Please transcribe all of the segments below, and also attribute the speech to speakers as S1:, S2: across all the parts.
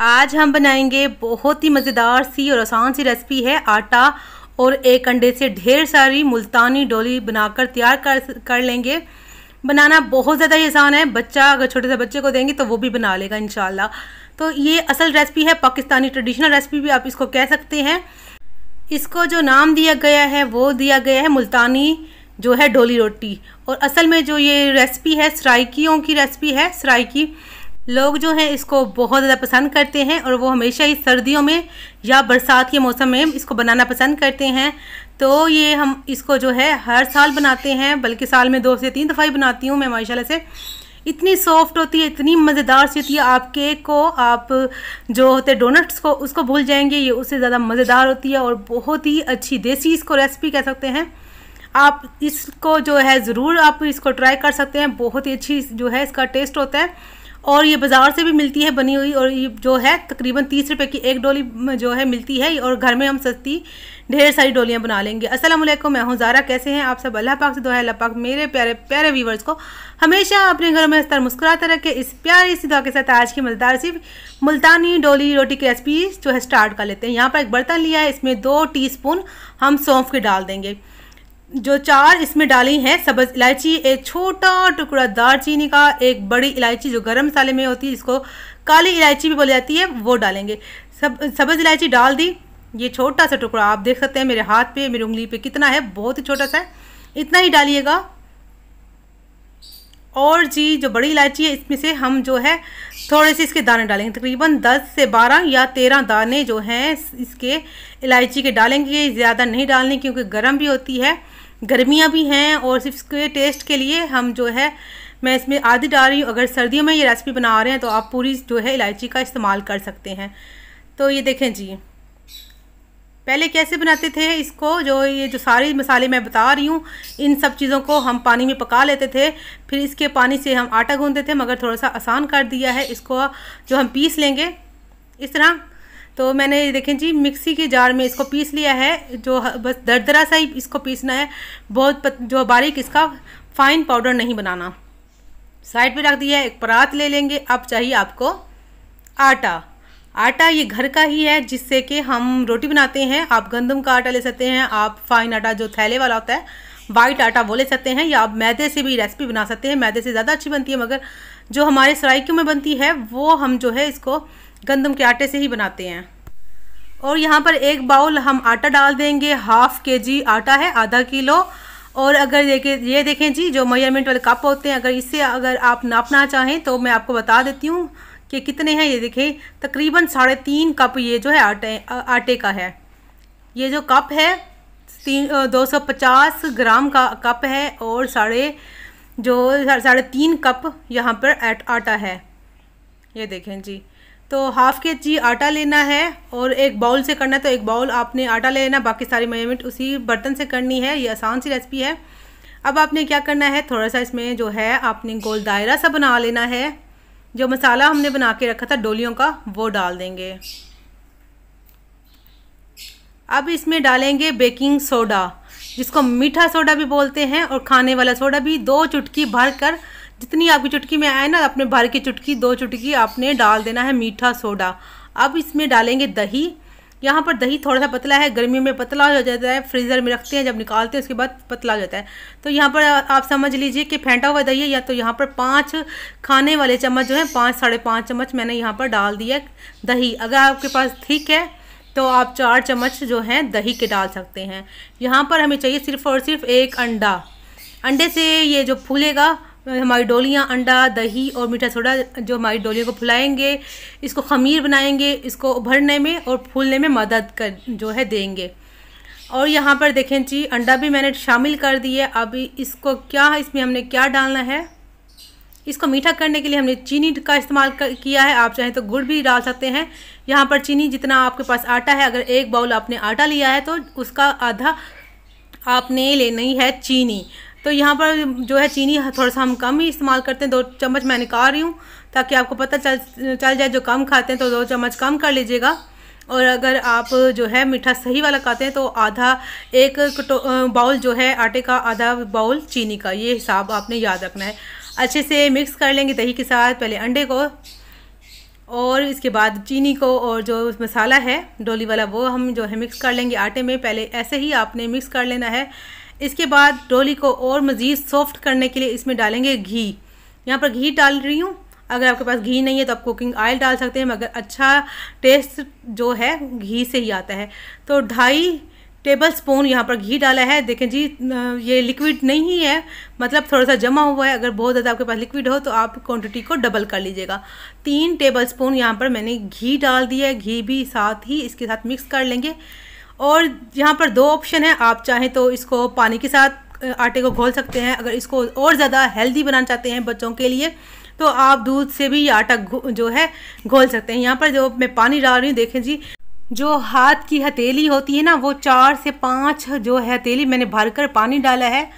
S1: आज हम बनाएंगे बहुत ही मज़ेदार सी और आसान सी रेसिपी है। आटा और एक अंडे से ढेर सारी मुल्तानी डोली बनाकर तैयार कर लेंगे। बनाना बहुत ज़्यादा ही आसान है। बच्चा अगर छोटे से बच्चे को देंगे तो वो भी बना लेगा इंशाल्लाह। तो ये असल रेसिपी है, पाकिस्तानी ट्रेडिशनल रेसिपी भी आप इसको कह सकते हैं। इसको जो नाम दिया गया है वो दिया गया है मुल्तानी जो है डोली रोटी। और असल में जो ये रेसिपी है सराइकियों की रेसिपी है। सराइकी लोग जो हैं इसको बहुत ज़्यादा पसंद करते हैं और वो हमेशा ही सर्दियों में या बरसात के मौसम में इसको बनाना पसंद करते हैं। तो ये हम इसको जो है हर साल बनाते हैं, बल्कि साल में 2 से 3 दफ़ा ही बनाती हूँ मैं माशाल्लाह से। इतनी सॉफ्ट होती है, इतनी मज़ेदार सी होती है। आप केक को, आप जो होते डोनट्स को, उसको भूल जाएंगे। ये उससे ज़्यादा मज़ेदार होती है और बहुत ही अच्छी देसी इसको रेसिपी कह सकते हैं। आप इसको जो है ज़रूर आप इसको ट्राई कर सकते हैं। बहुत ही अच्छी जो है इसका टेस्ट होता है और ये बाज़ार से भी मिलती है बनी हुई। और ये जो है तकरीबन 30 रुपए की एक डोली जो है मिलती है और घर में हम सस्ती ढेर सारी डोलियाँ बना लेंगे। अस्सलाम वालेकुम, मैं हूँ ज़ारा। कैसे हैं आप सब? अल्लाह पाक से दुआ है अल्लाह पाक मेरे प्यारे प्यारे व्यूवर्स को हमेशा अपने घरों में इस तरह मुस्कुराते रखे। इस प्यारी सी दुआ के साथ आज की मज़ेदार सी मुल्तानी डोली रोटी की रेसिपी जो है स्टार्ट कर लेते हैं। यहाँ पर एक बर्तन लिया है, इसमें 2 टीस्पून हम सौंफ के डाल देंगे। जो 4 इसमें डाली हैं सब्ज़ इलायची, एक छोटा टुकड़ा दालचीनी का, एक बड़ी इलायची जो गरम मसाले में होती है, इसको काली इलायची भी बोली जाती है, वो डालेंगे। सब्ज़ इलायची डाल दी। ये छोटा सा टुकड़ा आप देख सकते हैं मेरे हाथ पे, मेरी उंगली पे कितना है, बहुत ही छोटा सा है, इतना ही डालिएगा। और जी जो बड़ी इलायची है इसमें से हम जो है थोड़े से इसके दाने डालेंगे, तकरीबन 10 से 12 या 13 दाने जो हैं इसके इलायची के डालेंगे। ज़्यादा नहीं डालने क्योंकि गर्म भी होती है, गर्मियाँ भी हैं और सिर्फ इसके टेस्ट के लिए हम जो है मैं इसमें आधी डाल रही हूँ। अगर सर्दियों में ये रेसिपी बना रहे हैं तो आप पूरी जो है इलायची का इस्तेमाल कर सकते हैं। तो ये देखें जी, पहले कैसे बनाते थे इसको, ये जो सारे मसाले मैं बता रही हूँ इन सब चीज़ों को हम पानी में पका लेते थे, फिर इसके पानी से हम आटा गूंदते थे, मगर थोड़ा सा आसान कर दिया है। इसको जो हम पीस लेंगे इस तरह। तो मैंने देखें जी मिक्सी के जार में इसको पीस लिया है, जो बस दरदरा सा ही इसको पीसना है, बहुत जो बारीक इसका फाइन पाउडर नहीं बनाना। साइड पे रख दिया है। एक परात ले लेंगे। अब चाहिए आपको आटा ये घर का ही है जिससे कि हम रोटी बनाते हैं। आप गंदम का आटा ले सकते हैं, आप फाइन आटा जो थैले वाला होता है वाइट आटा वो ले सकते हैं, या आप मैदे से भी रेसिपी बना सकते हैं। मैदे से ज़्यादा अच्छी बनती है, मगर जो हमारे सराइकियों में बनती है वो हम जो है इसको गंदम के आटे से ही बनाते हैं। और यहाँ पर एक बाउल हम आटा डाल देंगे। 1/2 kg आटा है, आधा किलो। और अगर ये देखें जी जो मेजरमेंट वाले कप होते हैं, इससे अगर आप नापना चाहें तो मैं आपको बता देती हूँ कि कितने हैं। ये देखें तकरीबन 3.5 कप ये जो है आटे का है। ये जो कप है 250 ग्राम का कप है और 3.5 कप यहाँ पर आटा है। ये देखें जी, तो 1/2 kg आटा लेना है और एक बाउल से करना है। तो एक बाउल आपने आटा लेना, बाकी सारी मेजरमेंट उसी बर्तन से करनी है। ये आसान सी रेसिपी है। अब आपने क्या करना है, थोड़ा सा इसमें जो है आपने गोल दायरा सा बना लेना है। जो मसाला हमने बना के रखा था डोलियों का वो डाल देंगे। अब इसमें डालेंगे बेकिंग सोडा, जिसको मीठा सोडा भी बोलते हैं, और खाने वाला सोडा भी। 2 चुटकी भर कर, जितनी आपकी चुटकी में आए ना, अपने भर की चुटकी 2 चुटकी आपने डाल देना है मीठा सोडा। अब इसमें डालेंगे दही। यहाँ पर दही थोड़ा सा पतला है, गर्मी में पतला हो जाता है, फ्रीज़र में रखते हैं, जब निकालते हैं उसके बाद पतला हो जाता है। तो यहाँ पर आप समझ लीजिए कि फेंटा हुआ दही है। या तो यहाँ पर 5 खाने वाले चम्मच जो है 5 साढ़े 5 चम्मच मैंने यहाँ पर डाल दिया दही। अगर आपके पास ठीक है तो आप 4 चम्मच जो हैं दही के डाल सकते हैं। यहाँ पर हमें चाहिए सिर्फ़ और सिर्फ एक अंडा। अंडे से ये जो फूलेगा हमारी डोलियाँ, अंडा, दही और मीठा सोडा जो हमारी डोलियों को फुलाएंगे, इसको खमीर बनाएंगे, इसको उभरने में और फूलने में मदद कर जो है देंगे। और यहाँ पर देखें जी अंडा भी मैंने शामिल कर दिया। अब इसको इसमें हमने क्या डालना है, इसको मीठा करने के लिए हमने चीनी का इस्तेमाल किया है। आप चाहें तो गुड़ भी डाल सकते हैं। यहाँ पर चीनी जितना आपके पास आटा है, अगर एक बाउल आपने आटा लिया है तो उसका आधा आपने लेनी है चीनी। तो यहाँ पर जो है चीनी थोड़ा सा हम कम ही इस्तेमाल करते हैं। 2 चम्मच मैं निकाल रही हूँ ताकि आपको पता चल जाए। जो कम खाते हैं तो 2 चम्मच कम कर लीजिएगा। और अगर आप जो है मीठा सही वाला खाते हैं तो एक बाउल जो है आटे का, आधा बाउल चीनी का, ये हिसाब आपने याद रखना है। अच्छे से मिक्स कर लेंगे दही के साथ। पहले अंडे को और इसके बाद चीनी को और जो मसाला है डोली वाला वो हम जो है मिक्स कर लेंगे आटे में। पहले ऐसे ही आपने मिक्स कर लेना है। इसके बाद डोली को और मज़ीद सॉफ्ट करने के लिए इसमें डालेंगे घी। यहाँ पर घी डाल रही हूँ। अगर आपके पास घी नहीं है तो आप कुकिंग ऑयल डाल सकते हैं, मगर अच्छा टेस्ट जो है घी से ही आता है। तो 2.5 टेबल स्पून यहाँ पर घी डाला है। देखें जी, ये लिक्विड नहीं है, मतलब थोड़ा सा जमा हुआ है। अगर बहुत ज़्यादा आपके पास लिक्विड हो तो आप क्वांटिटी को डबल कर लीजिएगा। 3 टेबल स्पून यहाँ पर मैंने घी डाल दिया है। घी भी साथ ही इसके साथ मिक्स कर लेंगे। और यहाँ पर 2 ऑप्शन है, आप चाहें तो इसको पानी के साथ आटे को घोल सकते हैं। अगर इसको और ज़्यादा हेल्दी बनाना चाहते हैं बच्चों के लिए तो आप दूध से भी आटा जो है घोल सकते हैं। यहाँ पर जो मैं पानी डाल रही हूँ, देखें जी, जो हाथ की हथेली होती है ना, वो 4 से 5 जो है हथेली मैंने भरकर पानी डाला है।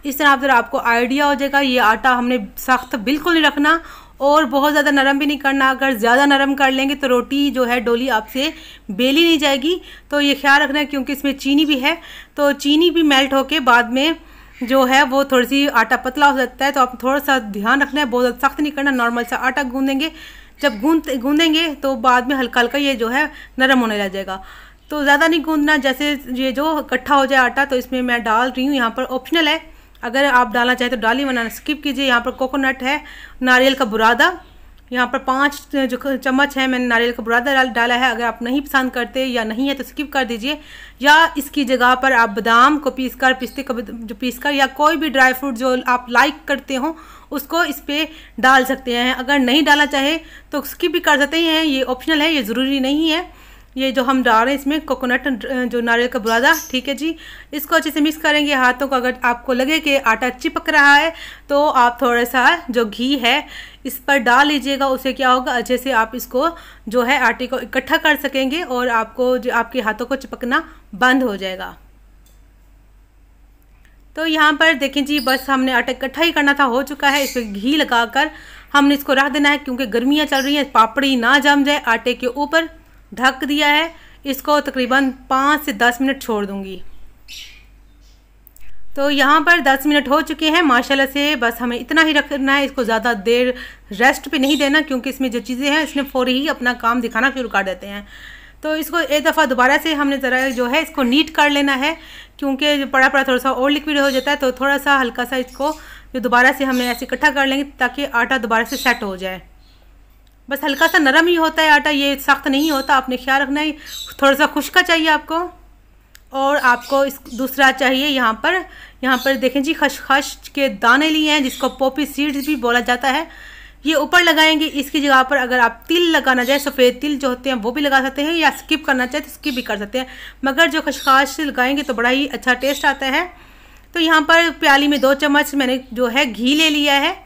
S1: इस तरह जरा आपको आइडिया हो जाएगा। ये आटा हमने सख्त बिल्कुल नहीं रखना और बहुत ज़्यादा नरम भी नहीं करना। अगर ज़्यादा नरम कर लेंगे तो रोटी जो है डोली आपसे बेली नहीं जाएगी। तो ये ख्याल रखना है, क्योंकि इसमें चीनी भी है, तो चीनी भी मेल्ट होके बाद में जो है वो थोड़ी सी आटा पतला हो सकता है। तो आप थोड़ा सा ध्यान रखना है, बहुत ज़्यादा सख्त नहीं करना। नॉर्मल सा आटा गूँधेंगे, जब गूँधेंगे तो बाद में हल्का हल्का ये जो है नरम होने लग जाएगा। तो ज़्यादा नहीं गूँधना। जैसे ये जो इकट्ठा हो जाए आटा, तो इसमें मैं डाल रही हूँ, यहाँ पर ऑप्शनल है, अगर आप डालना चाहें तो डालिए, वरना स्किप कीजिए। यहाँ पर कोकोनट है, नारियल का बुरादा, यहाँ पर 5 जो चम्मच है मैंने नारियल का बुरादा डाला है। अगर आप नहीं पसंद करते या नहीं है तो स्किप कर दीजिए, या इसकी जगह पर आप बादाम को पीसकर, पिस्ते को जो पीसकर, या कोई भी ड्राई फ्रूट जो आप लाइक करते हो उसको इस पर डाल सकते हैं। अगर नहीं डालना चाहे तो स्किप भी कर सकते हैं, ये ऑप्शनल है, ये ज़रूरी नहीं है। ये जो हम डाल रहे हैं इसमें कोकोनट जो नारियल का बुरादा, ठीक है जी। इसको अच्छे से मिक्स करेंगे हाथों को। अगर आपको लगे कि आटा चिपक रहा है तो आप थोड़ा सा जो घी है इस पर डाल लीजिएगा। उससे क्या होगा, अच्छे से आप इसको जो है आटे को इकट्ठा कर सकेंगे और आपको जो आपके हाथों को चिपकना बंद हो जाएगा। तो यहाँ पर देखें जी, बस हमने आटा इकट्ठा ही करना था, हो चुका है। इस पर घी लगाकर हमने इसको रख देना है, क्योंकि गर्मियाँ चल रही हैं, पापड़ी ना जम जाए। आटे के ऊपर ढक दिया है, इसको तकरीबन 5 से 10 मिनट छोड़ दूंगी। तो यहाँ पर 10 मिनट हो चुके हैं माशाल्लाह से। बस हमें इतना ही रखना है, इसको ज़्यादा देर रेस्ट पे नहीं देना, क्योंकि इसमें जो चीज़ें हैं इसमें फौरी ही अपना काम दिखाना शुरू कर देते हैं। तो इसको एक दफ़ा दोबारा से हमने ज़रा जो है इसको नीट कर लेना है, क्योंकि पड़ा पड़ा थोड़ा सा और लिक्विड हो जाता है। तो थोड़ा सा हल्का सा इसको जो दोबारा से हमें ऐसे इकट्ठा कर लेंगे ताकि आटा दोबारा से सेट हो जाए। बस हल्का सा नरम ही होता है आटा, ये सख्त नहीं होता, आपने ख्याल रखना है। थोड़ा सा खुश्का चाहिए आपको। और आपको इस दूसरा चाहिए यहाँ पर देखें जी, खसखस के दाने लिए हैं, जिसको पॉपी सीड्स भी बोला जाता है। ये ऊपर लगाएंगे। इसकी जगह पर अगर आप तिल लगाना चाहें, सफ़ेद तिल जो होते हैं वो भी लगा सकते हैं, या स्किप करना चाहें तो स्किप भी कर सकते हैं, मगर जो खसखस लगाएंगे तो बड़ा ही अच्छा टेस्ट आता है। तो यहाँ पर प्याली में 2 चम्मच मैंने जो है घी ले लिया है।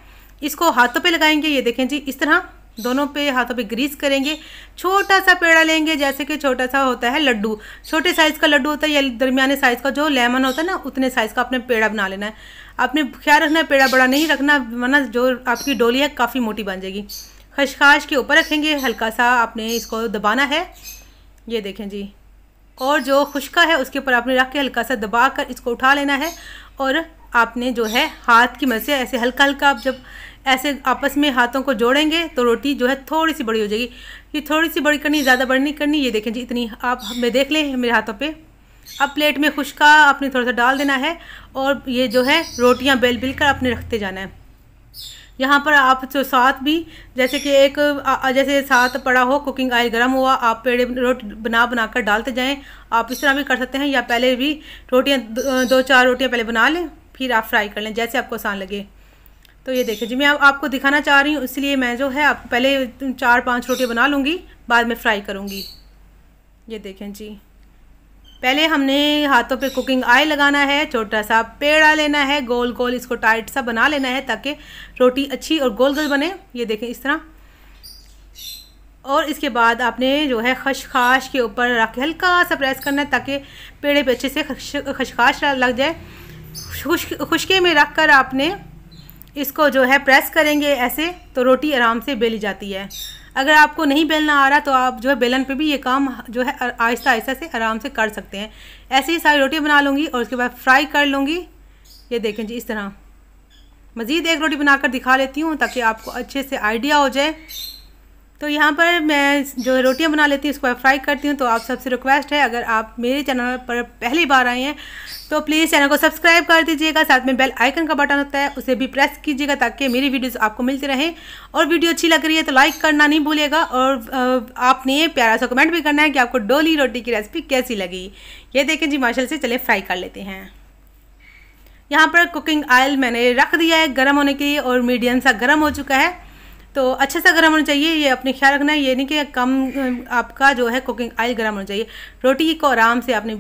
S1: इसको हाथों पे लगाएंगे, ये देखें जी, इस तरह दोनों पे हाथों पे ग्रीस करेंगे। छोटा सा पेड़ा लेंगे, जैसे कि छोटा सा होता है लड्डू, छोटे साइज़ का लड्डू होता है, या दरमियाने साइज़ का जो लेमन होता है ना, उतने साइज़ का अपने पेड़ा बना लेना है। आपने ख्याल रखना है पेड़ा बड़ा नहीं रखना, वरना जो आपकी डोली है काफ़ी मोटी बन जाएगी। खसखस के ऊपर रखेंगे, हल्का सा आपने इसको दबाना है, ये देखें जी। और जो खुश्का है उसके ऊपर आपने रख के हल्का सा दबा कर इसको उठा लेना है। और आपने जो है हाथ की मदद से ऐसे हल्का हल्का, आप जब ऐसे आपस में हाथों को जोड़ेंगे तो रोटी जो है थोड़ी सी बड़ी हो जाएगी। ये थोड़ी सी बड़ी करनी, ज़्यादा बड़ी नहीं करनी। ये देखें जी, इतनी आप मैं देख लें मेरे हाथों पे। अब प्लेट में खुश्का आपने थोड़ा सा डाल देना है और ये जो है रोटियां बेल कर आपने रखते जाना है। यहाँ पर आप जो साथ भी, जैसे कि एक जैसे साथ पड़ा हो, कुकिंग ऑयल गर्म हुआ, आप पेड़े रोटी बना कर डालते जाएं। आप इस तरह भी कर सकते हैं, या पहले भी रोटियाँ 2-4 रोटियाँ पहले बना लें, फिर आप फ्राई कर लें, जैसे आपको आसान लगे। तो ये देखिए जी, मैं आपको दिखाना चाह रही हूँ, इसलिए मैं जो है आप पहले 4-5 रोटियाँ बना लूँगी, बाद में फ्राई करूँगी। ये देखें जी, पहले हमने हाथों पे कुकिंग ऑयल लगाना है, छोटा सा पेड़ा लेना है, गोल गोल इसको टाइट सा बना लेना है ताकि रोटी अच्छी और गोल गोल बने। ये देखें इस तरह। और इसके बाद आपने जो है खसखस के ऊपर रख के हल्का सा प्रेस करना है ताकि पेड़े पे अच्छे से खसखस लग जाए। खुश्के में रख कर आपने इसको जो है प्रेस करेंगे ऐसे, तो रोटी आराम से बेली जाती है। अगर आपको नहीं बेलना आ रहा तो आप जो है बेलन पे भी ये काम जो है आहिस्ता आहिस्ता से आराम से कर सकते हैं। ऐसे ही सारी रोटियां बना लूँगी और उसके बाद फ्राई कर लूँगी। ये देखें जी, इस तरह। मज़ीद एक रोटी बनाकर दिखा लेती हूँ ताकि आपको अच्छे से आइडिया हो जाए। तो यहाँ पर मैं जो रोटियां बना लेती हूँ उसको फ्राई करती हूँ। तो आप सबसे रिक्वेस्ट है, अगर आप मेरे चैनल पर पहली बार आए हैं तो प्लीज़ चैनल को सब्सक्राइब कर दीजिएगा। साथ में बेल आइकन का बटन होता है, उसे भी प्रेस कीजिएगा ताकि मेरी वीडियोस आपको मिलती रहें। और वीडियो अच्छी लग रही है तो लाइक करना नहीं भूलिएगा, और आपने प्यारा सा कमेंट भी करना है कि आपको डोली रोटी की रेसिपी कैसी लगी। ये देखें जी माशाल्लाह से, चलिए फ्राई कर लेते हैं। यहाँ पर कुकिंग ऑयल मैंने रख दिया है गर्म होने के लिए, और मीडियम सा गर्म हो चुका है। तो अच्छे से गर्म होना चाहिए, ये अपने ख्याल रखना है, ये नहीं कि कम आपका जो है कुकिंग ऑयल गर्म होना चाहिए। रोटी को आराम से आपने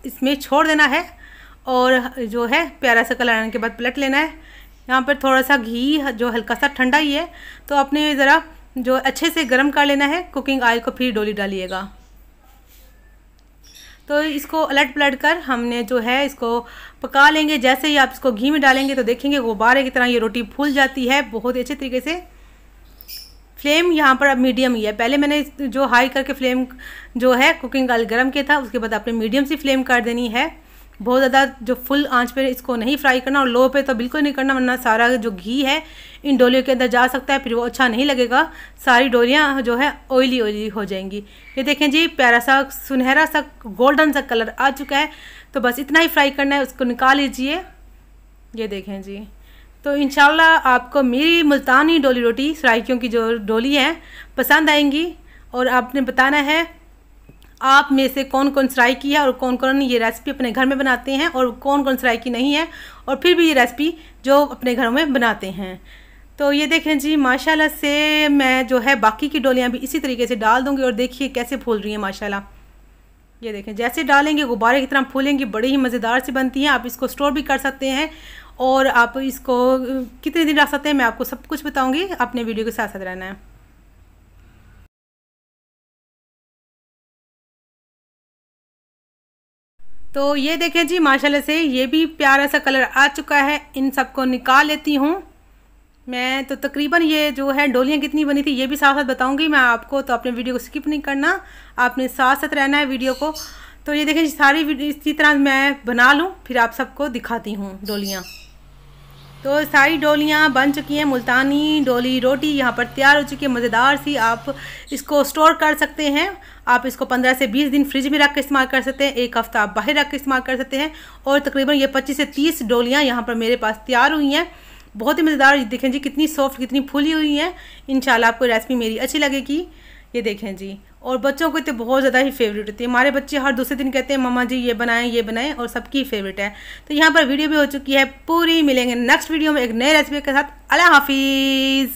S1: इसमें छोड़ देना है, और जो है प्यारा सा कलर आने के बाद पलट लेना है। यहाँ पर थोड़ा सा घी जो हल्का सा ठंडा ही है, तो आपने ज़रा जो अच्छे से गर्म कर लेना है कुकिंग ऑयल को, फिर डोली डालिएगा। तो इसको अलट पलट कर हमने जो है इसको पका लेंगे। जैसे ही आप इसको घी में डालेंगे तो देखेंगे गुब्बारे की तरह ये रोटी फूल जाती है बहुत ही अच्छे तरीके से। फ्लेम यहाँ पर अब मीडियम ही है। पहले मैंने जो हाई करके फ्लेम जो है कुकिंग ऑयल गर्म किया था, उसके बाद आपने मीडियम सी फ्लेम कर देनी है। बहुत ज़्यादा जो फुल आंच पे इसको नहीं फ्राई करना, और लो पे तो बिल्कुल नहीं करना, वरना सारा जो घी है इन डोलियों के अंदर जा सकता है, फिर वो अच्छा नहीं लगेगा। सारी डोलियाँ जो है ऑयली ऑयली हो जाएंगी। ये देखें जी प्यारा सा सुनहरा सा गोल्डन सा कलर आ चुका है। तो बस इतना ही फ्राई करना है, उसको निकाल लीजिए। ये देखें जी, तो इंशाल्लाह आपको मेरी मुल्तानी डोली रोटी सराइकियों की जो डोली है पसंद आएंगी। और आपने बताना है आप में से कौन कौन सराइकी है और कौन कौन ये रेसिपी अपने घर में बनाते हैं, और कौन कौन सराइकी नहीं है और फिर भी ये रेसिपी जो अपने घरों में बनाते हैं। तो ये देखें जी माशाल्लाह से मैं जो है बाकी की डोलियाँ भी इसी तरीके से डाल दूँगी, और देखिए कैसे फूल रही हैं माशाल्लाह। ये देखें जैसे डालेंगे गुब्बारे की तरह फूलेंगी, बड़ी ही मज़ेदार सी बनती हैं। आप इसको स्टोर भी कर सकते हैं, और आप इसको कितने दिन रख सकते हैं मैं आपको सब कुछ बताऊंगी। अपने वीडियो के साथ साथ रहना है। तो ये देखें जी माशाल्लाह से ये भी प्यारा सा कलर आ चुका है। इन सबको निकाल लेती हूँ मैं। तो तकरीबन ये जो है डोलियाँ कितनी बनी थी ये भी साथ साथ बताऊंगी मैं आपको, तो अपने वीडियो को स्किप नहीं करना, आपने साथ साथ रहना है वीडियो को। तो ये देखें सारी वीडियो इसी तरह मैं बना लूँ, फिर आप सबको दिखाती हूँ डोलियाँ। तो सारी डोलियाँ बन चुकी हैं। मुल्तानी डोली रोटी यहाँ पर तैयार हो चुकी है, मज़ेदार सी। आप इसको स्टोर कर सकते हैं, आप इसको 15 से 20 दिन फ्रिज में रख के इस्तेमाल कर सकते हैं, एक हफ़्ता आप बाहर रख के इस्तेमाल कर सकते हैं। और तकरीबन ये 25 से 30 डोलियाँ यहाँ पर मेरे पास तैयार हुई हैं। बहुत ही मज़ेदार, देखें जी कितनी सॉफ्ट कितनी फूली हुई हैं। इंशाल्लाह आपको रेसिपी मेरी अच्छी लगेगी। ये देखें जी, और बच्चों को तो बहुत ज़्यादा ही फेवरेट होती है। हमारे बच्चे हर दूसरे दिन कहते हैं मम्मा जी ये बनाएं, और सबकी फेवरेट है। तो यहाँ पर वीडियो भी हो चुकी है पूरी। मिलेंगे नेक्स्ट वीडियो में एक नए रेसिपी के साथ। अल्लाह हाफिज़।